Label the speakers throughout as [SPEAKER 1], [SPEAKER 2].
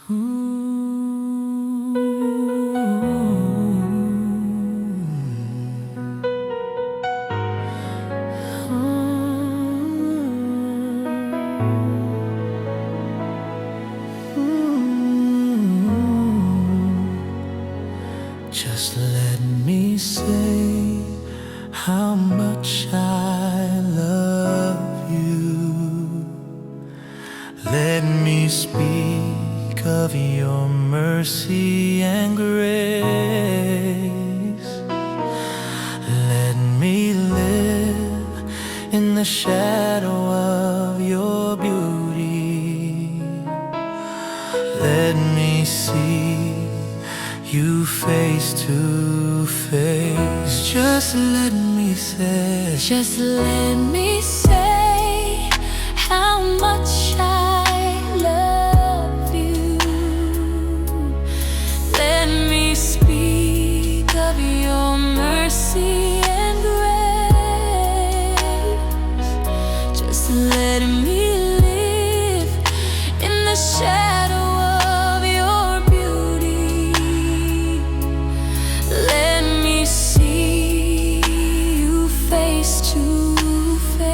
[SPEAKER 1] Just let me say how much I love you. Let me speak of your mercy and grace. Let me live in the shadow of your beauty. Let me see you face to face. Just let me say,
[SPEAKER 2] just let me say how much I love you. Let me speak of your mercy and grace. Just let me live in the shadow of your beauty. Let me see you face to face.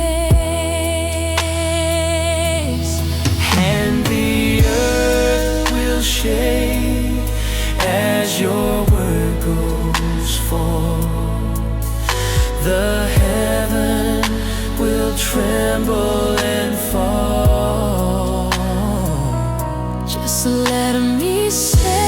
[SPEAKER 1] and the earth will shake as your word goes forth. The heaven will tremble and fall.
[SPEAKER 2] Just let me say